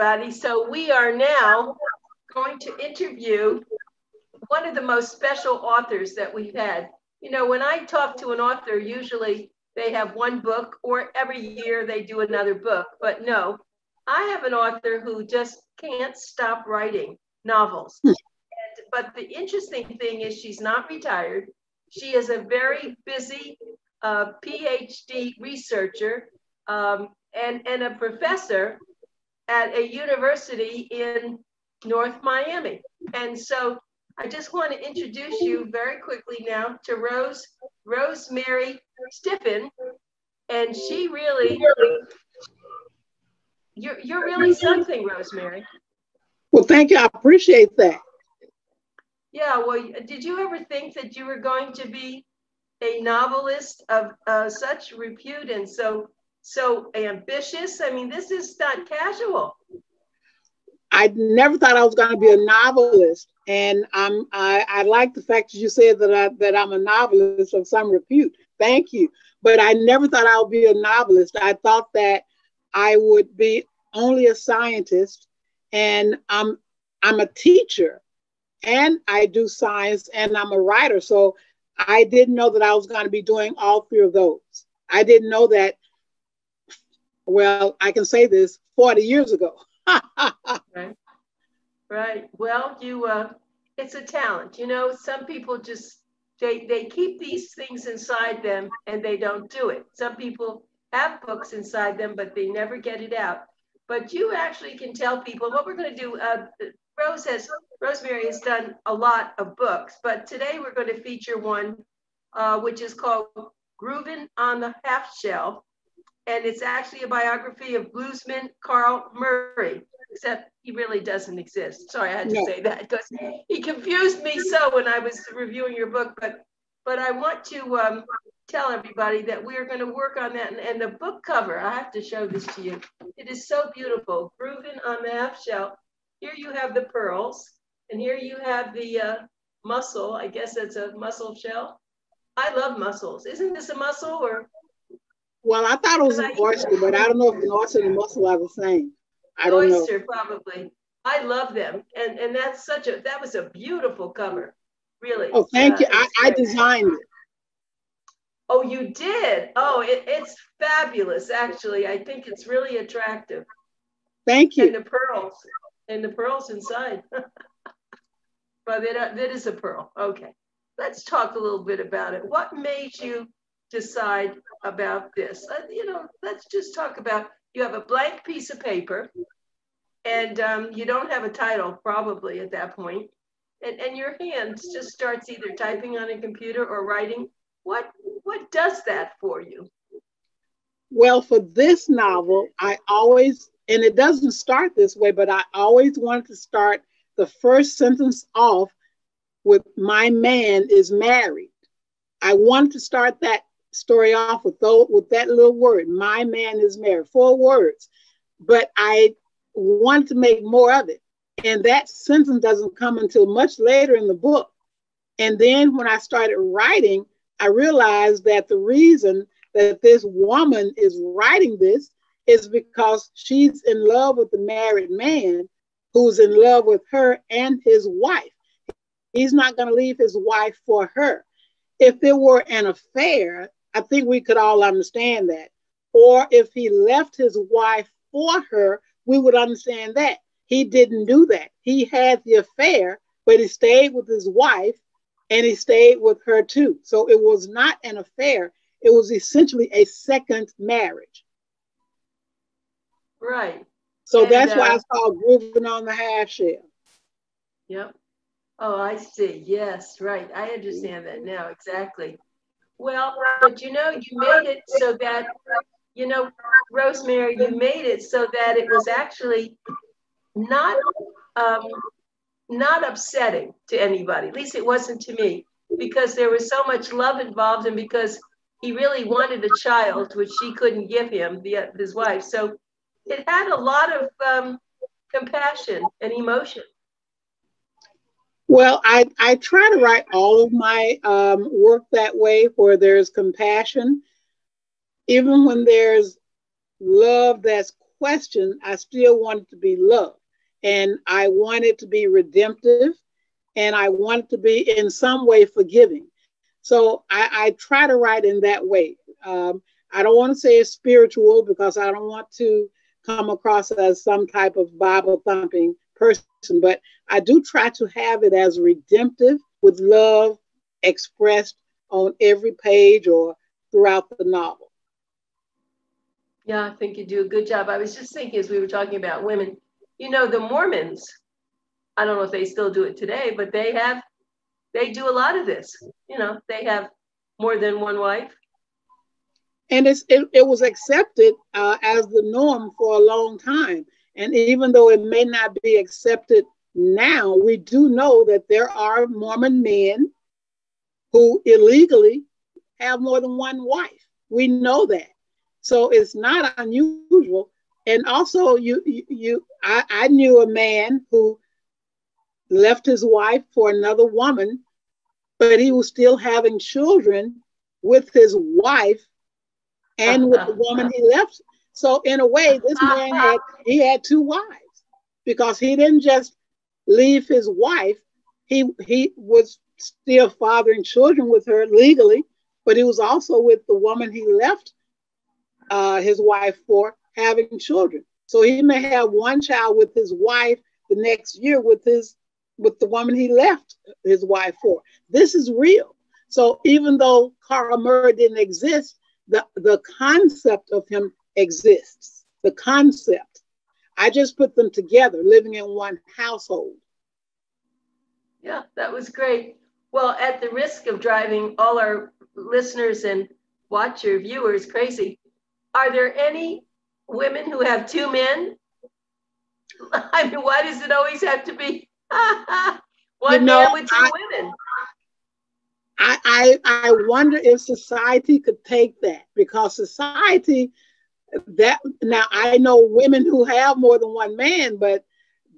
everybody. So we are now going to interview one of the most special authors that we've had. You know, when I talk to an author, usually they have one book or every year they do another book. But no, I have an author who just can't stop writing novels. But the interesting thing is she's not retired. She is a very busy PhD researcher and a professor at a university in North Miami. And so I just want to introduce you very quickly now to Rose Mary Stiffin. And she really, you're really something, Rosemary. Well, thank you. I appreciate that. Yeah, well, did you ever think that you were going to be a novelist of such repute and so ambitious? I mean, this is not casual. I never thought I was going to be a novelist, and I like the fact that you said that I'm a novelist of some repute. Thank you. But I never thought I would be a novelist. I thought that I would be only a scientist, and I'm a teacher, and I do science, and I'm a writer. So I didn't know that I was going to be doing all three of those. I didn't know that. Well, I can say this 40 years ago. Right. Well, it's a talent. You know, some people just, they keep these things inside them and they don't do it. Some people have books inside them, but they never get it out. But you actually can tell people what we're going to do. Rosemary has done a lot of books, but today we're going to feature one, which is called Groovin on the Half Shell. And it's actually a biography of bluesman Carl Murray, except he really doesn't exist. Sorry, I had to say that because he confused me so when I was reviewing your book. But I want to tell everybody that we are going to work on that. And the book cover, I have to show this to you. It is so beautiful. Groovin on the Half Shell. Here you have the pearls, and here you have the mussel. I guess it's a mussel shell. I love mussels. Isn't this a mussel or? Well, I thought it was an oyster, but I don't know if an oyster and a mussel are the same. I don't know. Oyster, probably. I love them. And that was a beautiful cover, really. Oh, thank you. I designed it. Oh, you did? Oh, it's fabulous, actually. I think it's really attractive. Thank you. And the pearls inside. But that is a pearl. Okay. Let's talk a little bit about it. What made you decide about this? Let's just talk about, you have a blank piece of paper and you don't have a title probably at that point. And your hand just starts either typing on a computer or writing. What does that for you? Well, for this novel, I always, and it doesn't start this way, but I always wanted to start the first sentence off with "my man is married." I wanted to start that story off with that little word, "my man is married," 4 words, but I wanted to make more of it. And that sentence doesn't come until much later in the book. And then when I started writing, I realized that the reason that this woman is writing this is because she's in love with the married man who's in love with her and his wife. He's not going to leave his wife for her. If it were an affair, I think we could all understand that. Or if he left his wife for her, we would understand that. He didn't do that. He had the affair, but he stayed with his wife and he stayed with her too. So it was not an affair. It was essentially a second marriage. Right. So that's why it's called Groovin on the Half Shell. Yep. Oh, I see. Yes, right. I understand that now. Exactly. Well, but you made it so that, Rosemary, you made it so that it was actually not upsetting to anybody. At least it wasn't to me, because there was so much love involved, and because he really wanted a child, which she couldn't give him, his wife. So it had a lot of compassion and emotion. Well, I try to write all of my work that way, where there's compassion, even when there's love that's question, I still wanted to be loved. And I wanted to be redemptive, and I wanted to be in some way forgiving. So I try to write in that way. I don't want to say it's spiritual because I don't want to come across as some type of Bible thumping person, but I do try to have it as redemptive with love expressed on every page or throughout the novel. Yeah, I think you do a good job. I was just thinking as we were talking about women, you know, the Mormons, I don't know if they still do it today, but they do a lot of this. You know, they have more than one wife. And it was accepted as the norm for a long time. And even though it may not be accepted now, we do know that there are Mormon men who illegally have more than one wife. We know that. So it's not unusual. And also, I knew a man who left his wife for another woman, but he was still having children with his wife and with the woman he left. So in a way, this man had two wives because he didn't just leave his wife. He was still fathering children with her legally, but he was also with the woman he left his wife for, having children. So he may have one child with his wife the next year with the woman he left his wife for. This is real. So even though Carl Murray didn't exist, the concept of him exists. The concept. I just put them together, living in one household. Yeah, that was great. Well, at the risk of driving all our listeners and watcher viewers crazy, are there any women who have two men? I mean, why does it always have to be one man with two women? I wonder if society could take that, because society, that now I know women who have more than one man, but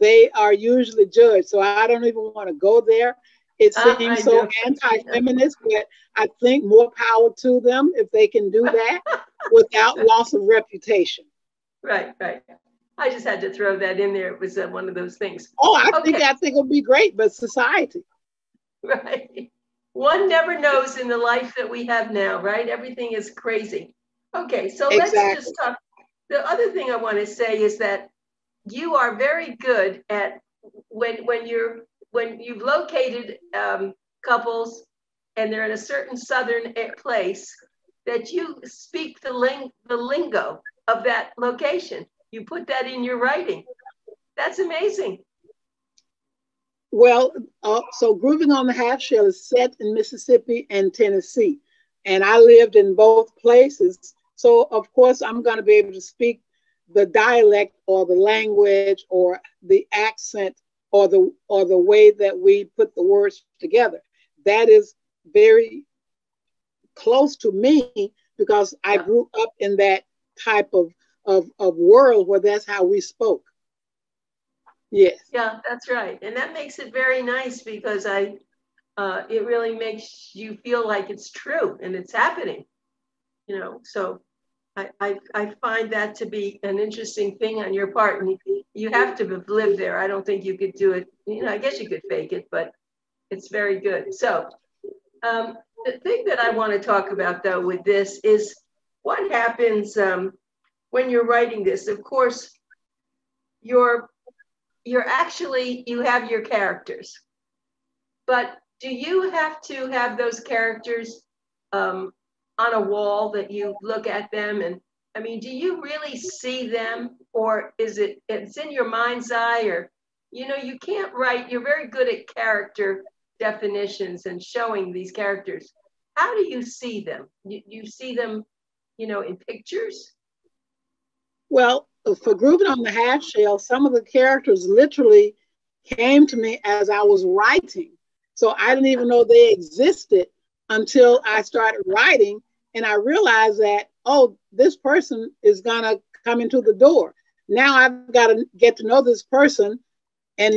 they are usually judged. So I don't even want to go there. It seems so anti-feminist, but I think more power to them if they can do that without loss of reputation. Right, right. I just had to throw that in there. It was one of those things. Oh, I think it would be great, but society. Right. One never knows in the life that we have now, right? Everything is crazy. Okay, so let's just talk. The other thing I want to say is that you are very good at when you've located couples and they're in a certain southern place, that you speak the lingo of that location. You put that in your writing. That's amazing. Well, so Groovin on the Half Shell is set in Mississippi and Tennessee, and I lived in both places. So of course I'm going to be able to speak the dialect or the language or the accent or the way that we put the words together. That is very close to me because I grew up in that type of world where that's how we spoke. Yes. Yeah, that's right. And that makes it very nice because it really makes you feel like it's true and it's happening, you know. So I find that to be an interesting thing on your part. And you have to have lived there. I don't think you could do it. You know, I guess you could fake it, but it's very good. So the thing that I want to talk about though with this is what happens when you're writing this. Of course, you have your characters, but do you have to have those characters on a wall that you look at them? And I mean, do you really see them, or it's in your mind's eye? Or, you know, you can't write, you're very good at character definitions and showing these characters. How do you see them? You see them, you know, in pictures? Well, for Groovin on the Half Shell, some of the characters literally came to me as I was writing. So I didn't even know they existed until I started writing. And I realized that, oh, this person is going to come into the door. Now I've got to get to know this person and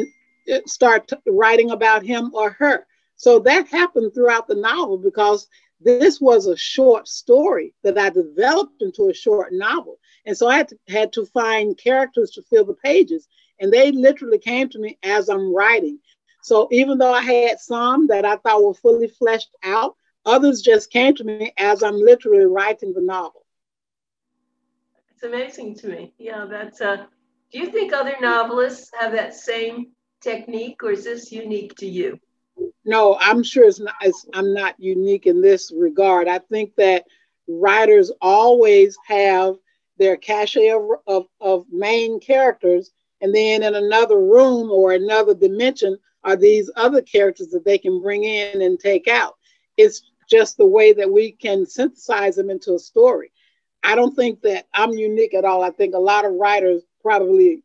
start writing about him or her. So that happened throughout the novel because this was a short story that I developed into a short novel. And so I had to find characters to fill the pages. And they literally came to me as I'm writing. So even though I had some that I thought were fully fleshed out, others just came to me as I'm literally writing the novel. It's amazing to me. Yeah, that's do you think other novelists have that same technique, or is this unique to you? No, I'm sure I'm not unique in this regard. I think that writers always have their cachet of main characters, and then in another room or another dimension are these other characters that they can bring in and take out. It's just the way that we can synthesize them into a story. I don't think that I'm unique at all. I think a lot of writers probably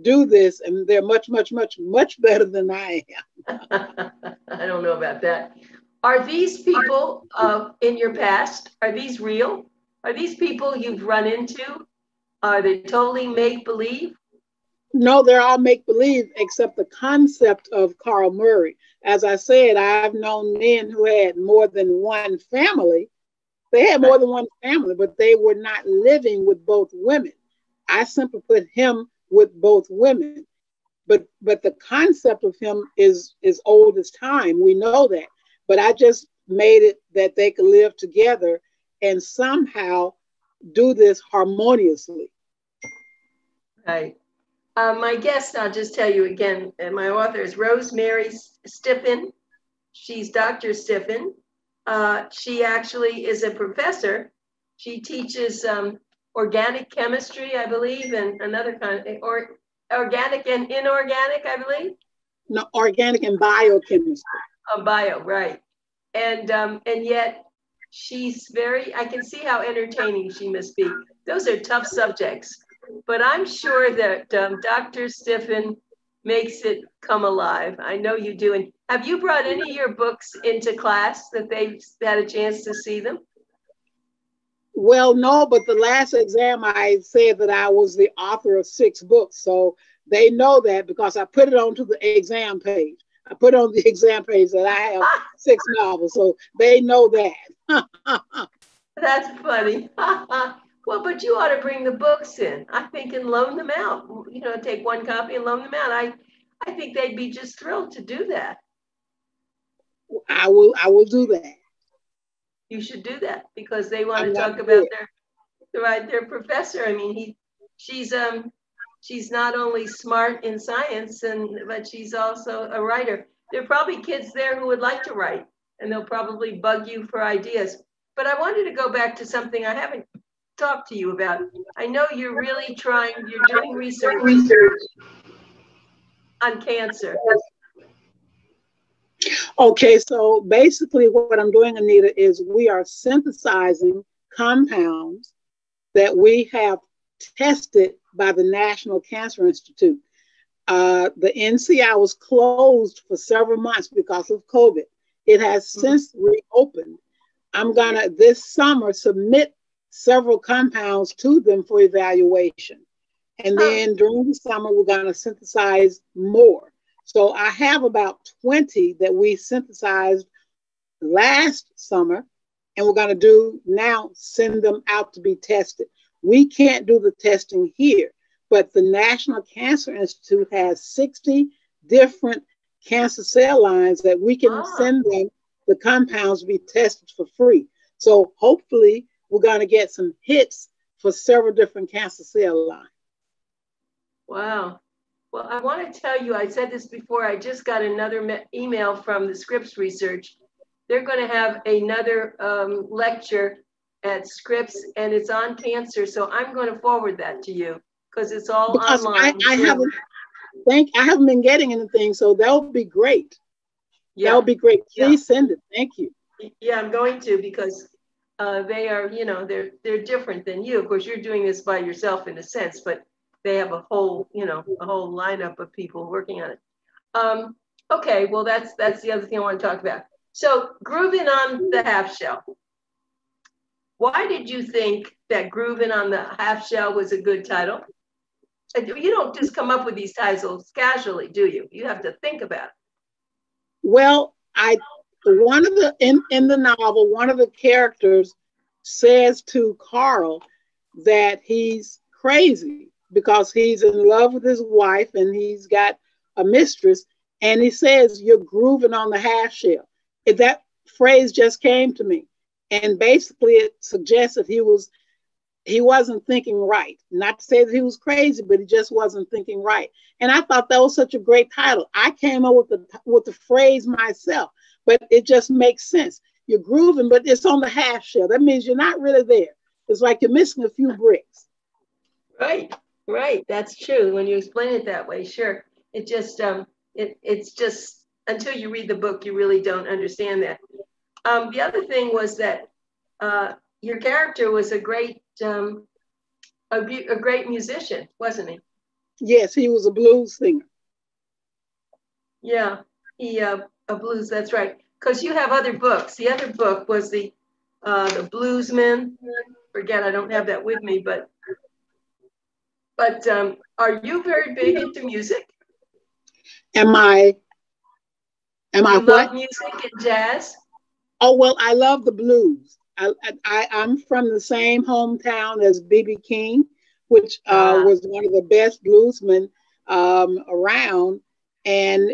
do this, and they're much, much, much, much better than I am. I don't know about that. Are these people in your past, are these real? Are these people you've run into? Are they totally make-believe? No, they're all make believe except the concept of Carl Murray. As I said, I've known men who had more than one family. They had more than one family, but they were not living with both women. I simply put him with both women. But the concept of him is old as time. We know that. But I just made it that they could live together and somehow do this harmoniously. Right. My guest, I'll just tell you again, my author is Rose Mary Stiffin. She's Dr. Stiffin. She actually is a professor. She teaches organic chemistry, I believe, and another kind of, or organic and inorganic, I believe. No, organic and biochemistry. Bio, right. And yet she's very, I can see how entertaining she must be. Those are tough subjects, but I'm sure that Dr. Stiffin makes it come alive. I know you do. And have you brought any of your books into class that they've had a chance to see them? Well, no, but the last exam I said that I was the author of 6 books. So they know that because I put it onto the exam page. I put on the exam page that I have 6 novels. So they know that. That's funny. Well, but you ought to bring the books in, I think, and loan them out. You know, take one copy and loan them out. I think they'd be just thrilled to do that. I will do that. You should do that because they want to talk about their professor. I mean, she's not only smart in science, but she's also a writer. There are probably kids there who would like to write, and they'll probably bug you for ideas. But I wanted to go back to something I haven't talked to you about. I know you're really trying, you're doing research on cancer. Okay, so basically what I'm doing, Anita, is we are synthesizing compounds that we have tested by the National Cancer Institute. The NCI was closed for several months because of COVID. It has since reopened. I'm gonna this summer submit several compounds to them for evaluation. And then during the summer, we're gonna synthesize more. So I have about 20 that we synthesized last summer, and we're gonna do now, send them out to be tested. We can't do the testing here, but the National Cancer Institute has 60 different cancer cell lines that we can send them the compounds to be tested for free. So hopefully we're going to get some hits for several different cancer cell lines. Wow. Well, I want to tell you, I said this before, I just got another email from the Scripps Research. They're going to have another lecture at Scripps, and it's on cancer. So I'm going to forward that to you because it's all online. I haven't been getting anything, so that would be great. Yeah. That would be great. Please send it. Thank you. Yeah, I'm going to because they are, you know, they're different than you. Of course, you're doing this by yourself in a sense, but they have a whole, you know, a whole lineup of people working on it. Okay, well, that's the other thing I want to talk about. So, Groovin on the Half Shell. Why did you think that Groovin on the Half Shell was a good title? You don't just come up with these titles casually, do you? You have to think about it. Well, one of the in the novel, one of the characters says to Carl that he's crazy because he's in love with his wife and he's got a mistress, and he says, "You're grooving on the half shell." That phrase just came to me, and basically it suggests that he wasn't thinking right. Not to say that he was crazy, but he just wasn't thinking right. And I thought that was such a great title. I came up with the phrase myself, but it just makes sense. You're grooving, but it's on the half shell. That means you're not really there. It's like you're missing a few bricks. Right, right. That's true. When you explain it that way, sure. It just it's just until you read the book, you really don't understand that. The other thing was that your character was a great musician, wasn't he? Yes, he was a blues singer. Yeah, he a blues. That's right. Because you have other books. The other book was the Bluesman. Forget, I don't have that with me, but are you very big into music? Am I? Am I You what? love music and jazz? Oh well, I love the blues. I'm from the same hometown as B.B. King, which Ah, was one of the best bluesmen around. And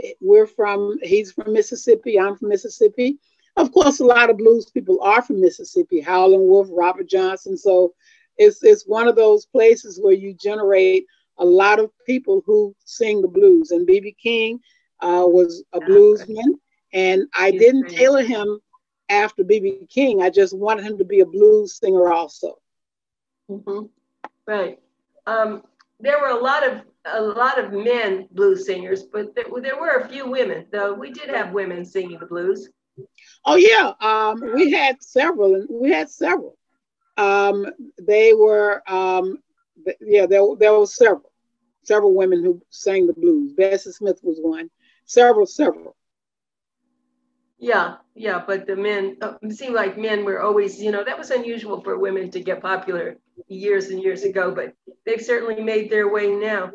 he's from Mississippi. I'm from Mississippi. Of course, a lot of blues people are from Mississippi. Howlin' Wolf, Robert Johnson. So it's one of those places where you generate a lot of people who sing the blues. And B.B. King was a okay. bluesman, and I He's didn't great. tailor him after B.B. King. I just wanted him to be a blues singer also. Hmm. Right. Um, there were a lot of men blues singers, but there were a few women. Though we did have women singing the blues. Oh yeah, we had several, and we had several. They were, yeah, there were several women who sang the blues. Bessie Smith was one. Several. Yeah, yeah, but the men it seemed like men were always, that was unusual for women to get popular years and years ago, but they've certainly made their way now.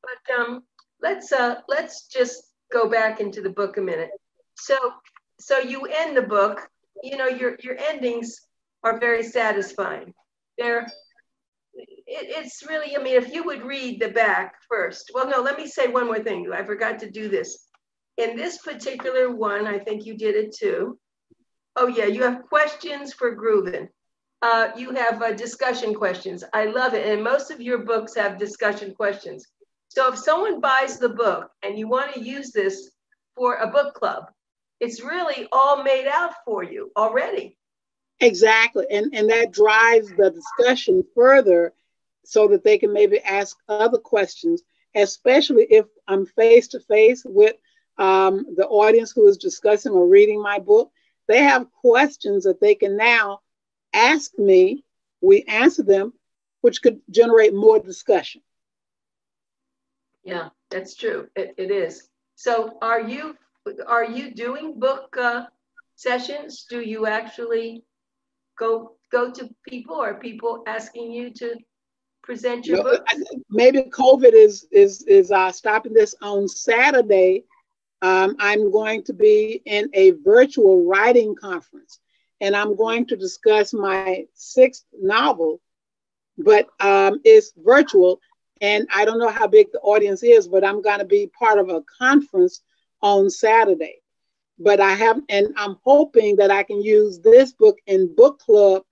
But let's just go back into the book a minute. So so you end the book, your endings are very satisfying. They're it's really, I mean, if you would read the back first. Well, no, let me say one more thing. I forgot to do this. In this particular one, I think you did it too. Oh yeah, you have questions for Groovin. You have discussion questions. I love it. And most of your books have discussion questions. So if someone buys the book and you want to use this for a book club, it's really all made out for you already. Exactly, and that drives the discussion further, so that they can maybe ask other questions, especially if I'm face to face with the audience who is discussing or reading my book. They have questions that they can now ask me. We answer them, which could generate more discussion. Yeah, that's true. It is. So are you doing book sessions? Do you actually go to people? Or are people asking you to present your No, books? maybe COVID is stopping this on Saturday. I'm going to be in a virtual writing conference, and I'm going to discuss my sixth novel, but it's virtual, and I don't know how big the audience is, but I'm going to be part of a conference on Saturday. But I have, and I'm hoping that I can use this book in book club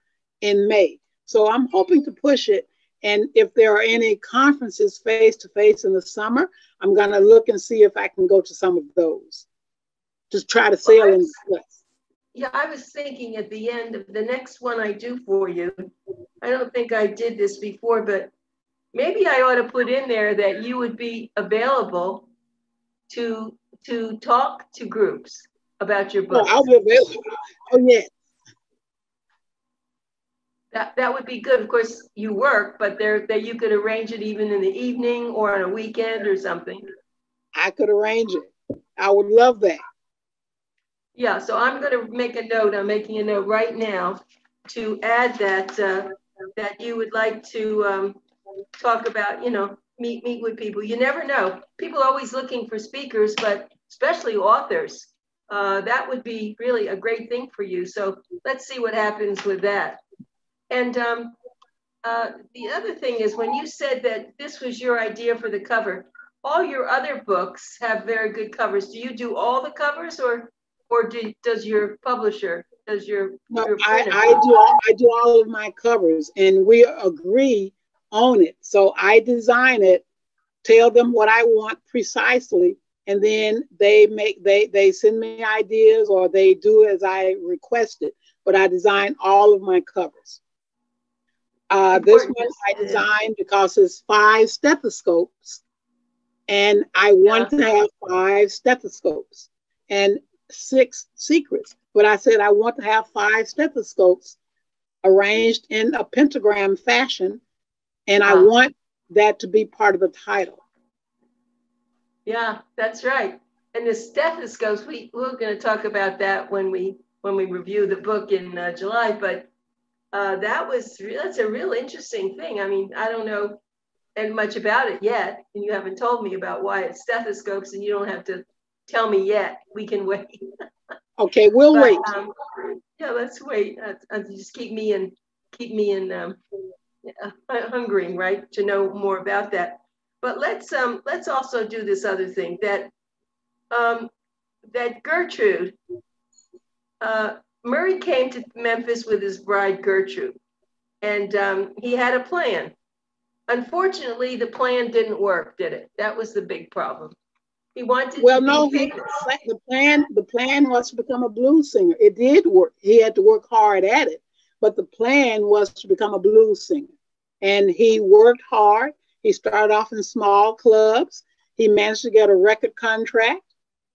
in May. So I'm hoping to push it. And if there are any conferences face to face in the summer, I'm going to look and see if I can go to some of those. Just try to Well, sail in place. yeah, I was thinking at the end of the next one I do for you. I don't think I did this before, but maybe I ought to put in there that you would be available to talk to groups about your Oh, I'll books. be available. Oh, yeah. That would be good. Of course, you work, but there that you could arrange it even in the evening or on a weekend or something. I could arrange it. I would love that. Yeah, so I'm going to make a note. I'm making a note right now to add that you would like to talk about, meet with people. You never know. People are always looking for speakers, but especially authors. that would be really a great thing for you. So let's see what happens with that. And the other thing is, when you said that this was your idea for the cover, all your other books have very good covers. Do you do all the covers, or does your publisher, does No, your I, printer? I do all of my covers, and we agree on it. So I design it, tell them what I want precisely, and then they send me ideas or they do as I requested. But I design all of my covers. This Important. one I designed because it's 5 stethoscopes, and I Yeah. wanted to have 5 stethoscopes and 6 secrets. But I said I want to have 5 stethoscopes arranged in a pentagram fashion, and I want that to be part of the title. Yeah, that's right. And the stethoscopes, we're going to talk about that when we review the book in July. But that's a real interesting thing. I mean, I don't know much about it yet, and you haven't told me about why it's stethoscopes, and you don't have to tell me yet. We can wait. Okay, we'll wait. Yeah, let's wait. Just keep me in hungering, right, to know more about that. But let's also do this other thing that that Gertrude, Murray came to Memphis with his bride Gertrude, and he had a plan. Unfortunately, the plan didn't work, did it? That was the big problem. He wanted to be famous. The plan was to become a blues singer. It did work. He had to work hard at it, but the plan was to become a blues singer. And he worked hard. He started off in small clubs. He managed to get a record contract,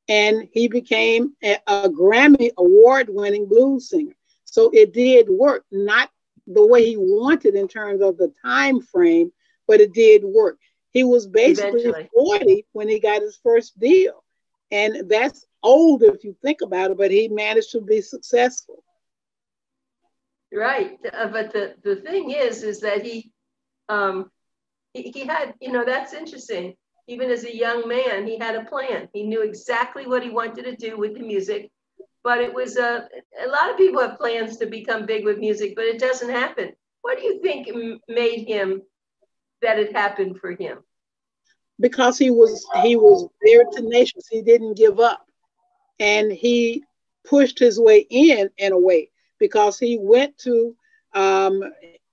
and he became a Grammy award-winning blues singer. So it did work, not the way he wanted in terms of the time frame, but it did work. He was basically eventually 40 when he got his first deal. And that's old if you think about it, but he managed to be successful. Right. But the thing is that he had, that's interesting. Even as a young man, he had a plan. He knew exactly what he wanted to do with the music. But it was a lot of people have plans to become big with music, but it doesn't happen. What do you think made him that it happened for him? Because he was very tenacious. He didn't give up, and he pushed his way in a way, because he went to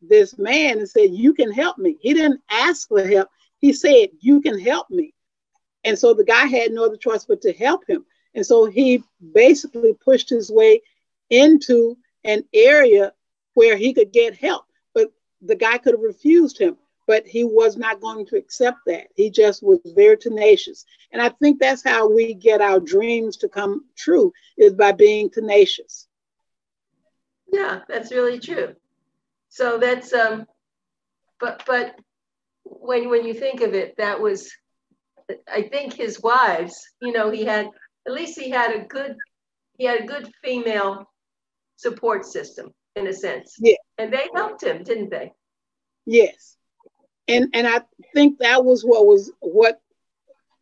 this man and said, "You can help me." He didn't ask for help. He said, "You can help me," and so the guy had no other choice but to help him. And so he basically pushed his way into an area where he could get help, but the guy could have refused him. But he was not going to accept that. He just was very tenacious. And I think that's how we get our dreams to come true, is by being tenacious. Yeah, that's really true. So that's but when you think of it, that was, I think, his wives, he had a good female support system, in a sense. Yeah. And they helped him, didn't they? Yes. And I think that was what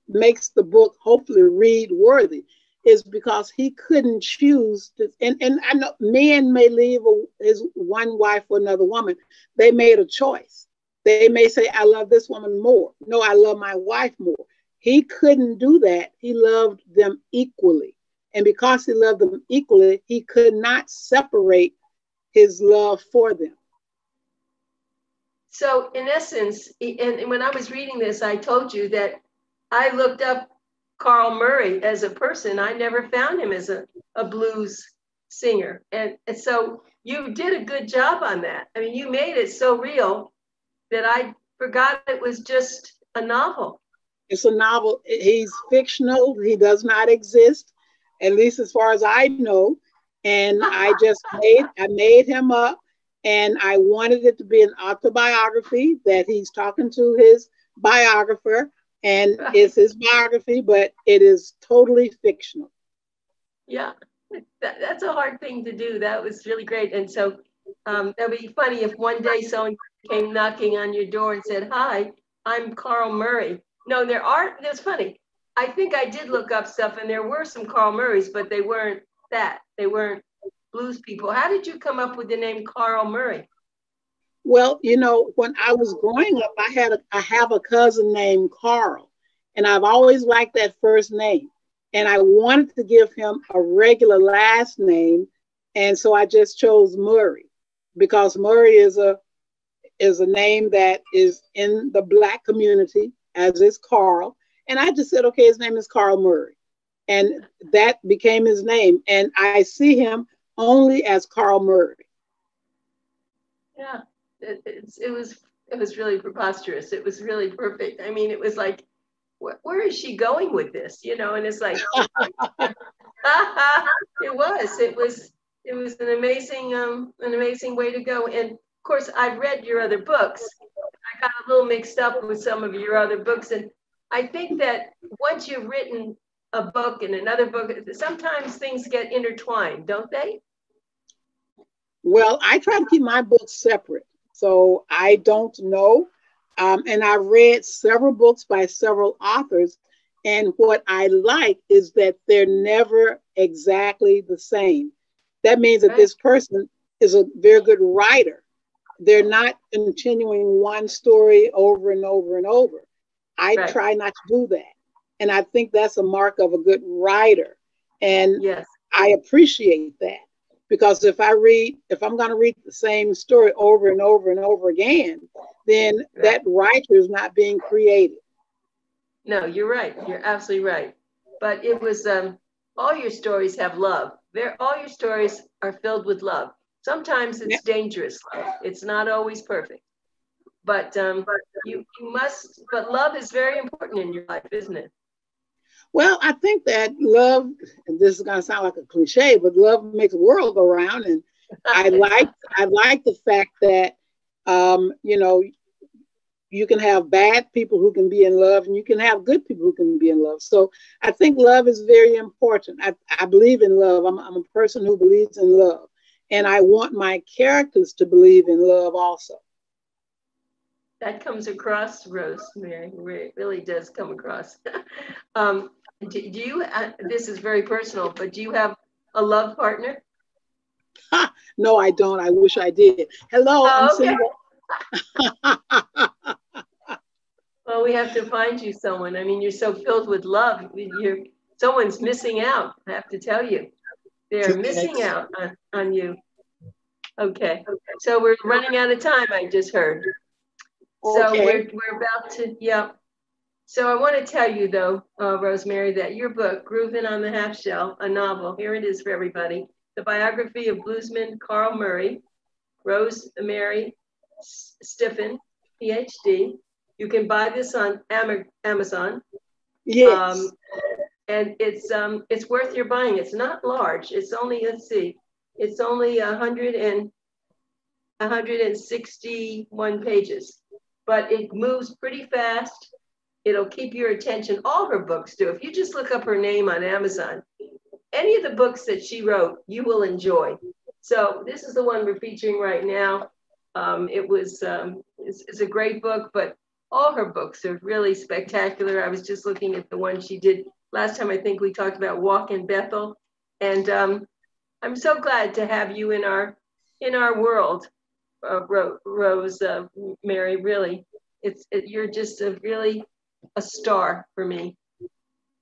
makes the book hopefully read worthy, is because he couldn't choose to, and I know men may leave his one wife for another woman. They made a choice. They may say, "I love this woman more." No, "I love my wife more." He couldn't do that. He loved them equally. And because he loved them equally, he could not separate his love for them. So in essence, and when I was reading this, I told you that I looked up Carl Murray as a person. I never found him as a blues singer. And so you did a good job on that. I mean, you made it so real that I forgot it was just a novel. It's a novel. He's fictional. He does not exist, at least as far as I know. And I made him up, and I wanted it to be an autobiography, that he's talking to his biographer, and it's his biography, but it is totally fictional. Yeah, that's a hard thing to do. That was really great. And so that'd be funny if one day someone came knocking on your door and said, "Hi, I'm Carl Murray." No, that's funny. I think I did look up stuff, and there were some Carl Murrays, but they weren't that. They weren't blues people. How did you come up with the name Carl Murray? Well, you know, when I was growing up, I have a cousin named Carl, and I've always liked that first name. And I wanted to give him a regular last name, and so I just chose Murray because Murray is a name that is in the Black community, as is Carl. And I just said, okay, his name is Carl Murray. And that became his name. And I see him only as Carl Murray. Yeah, it was really preposterous. It was really perfect. I mean, it was like, where is she going with this? You know, and it's like, it was an amazing way to go. And of course, I've read your other books. I got a little mixed up with some of your other books, and I think that once you've written a book and another book, sometimes things get intertwined, don't they? Well, I try to keep my books separate, so I don't know. And I've read several books by several authors, and what I like is that they're never exactly the same. That means that this person is a very good writer. They're not continuing one story over and over and over. I try not to do that. And I think that's a mark of a good writer. And yes, I appreciate that. Because if I'm going to read the same story over and over and over again, then that writer is not being creative. No, you're right. You're absolutely right. But it was all your stories have love. All your stories are filled with love. Sometimes it's dangerous love. It's not always perfect. But you must. But love is very important in your life, isn't it? Well, I think that love, and this is going to sound like a cliche, but love makes the world go round. And I like the fact that, you know, you can have bad people who can be in love and you can have good people who can be in love. So I think love is very important. I believe in love. I'm a person who believes in love. And I want my characters to believe in love also. That comes across, Rose Mary. It really does come across. Do you, this is very personal, but do you have a love partner? No, I don't. I wish I did. Hello, I'm single. Well, we have to find you someone. I mean, you're so filled with love. Someone's missing out, I have to tell you. They're missing out on you. Okay. So we're running out of time, I just heard. So we're about to, yeah. So I want to tell you though, Rose Mary, that your book, Groovin on the Half Shell, a novel, here it is for everybody, the biography of bluesman Carl Murray, Rose Mary Stiffin, PhD. You can buy this on Amazon. Yes. And it's worth your buying. It's not large. It's only, let's see, it's only 161 pages, but it moves pretty fast. It'll keep your attention. All her books do. If you just look up her name on Amazon, any of the books that she wrote, you will enjoy. So this is the one we're featuring right now. It's a great book, but all her books are really spectacular. I was just looking at the one she did last time. I think we talked about Walk in Bethel, and I'm so glad to have you in our world, Rose Mary. Really, you're just a star for me.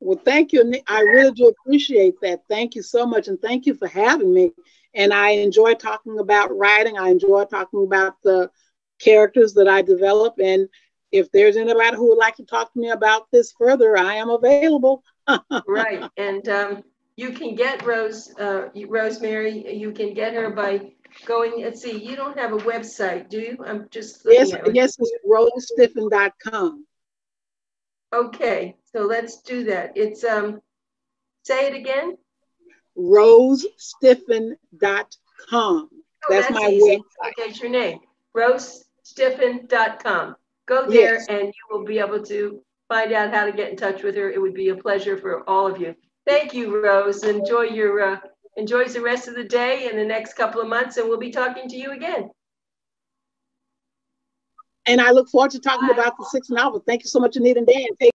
Well, thank you. I really do appreciate that. Thank you so much. And thank you for having me. And I enjoy talking about writing. I enjoy talking about the characters that I develop. And if there's anybody who would like to talk to me about this further, I am available. Right. And you can get Rosemary, you can get her by going, let's see, you don't have a website, do you? I'm just looking at it. Yes, it's rosestiffin.com. Okay, so let's do that. It's, say it again. rosestiffin.com. That's my easy. website. Okay, it's your name, rosestiffin.com. Go there and you will be able to find out how to get in touch with her. It would be a pleasure for all of you. Thank you, Rose. Enjoy the rest of the day and the next couple of months, and we'll be talking to you again. And I look forward to talking about the 6th novel. Thank you so much, Anita and Dan. Take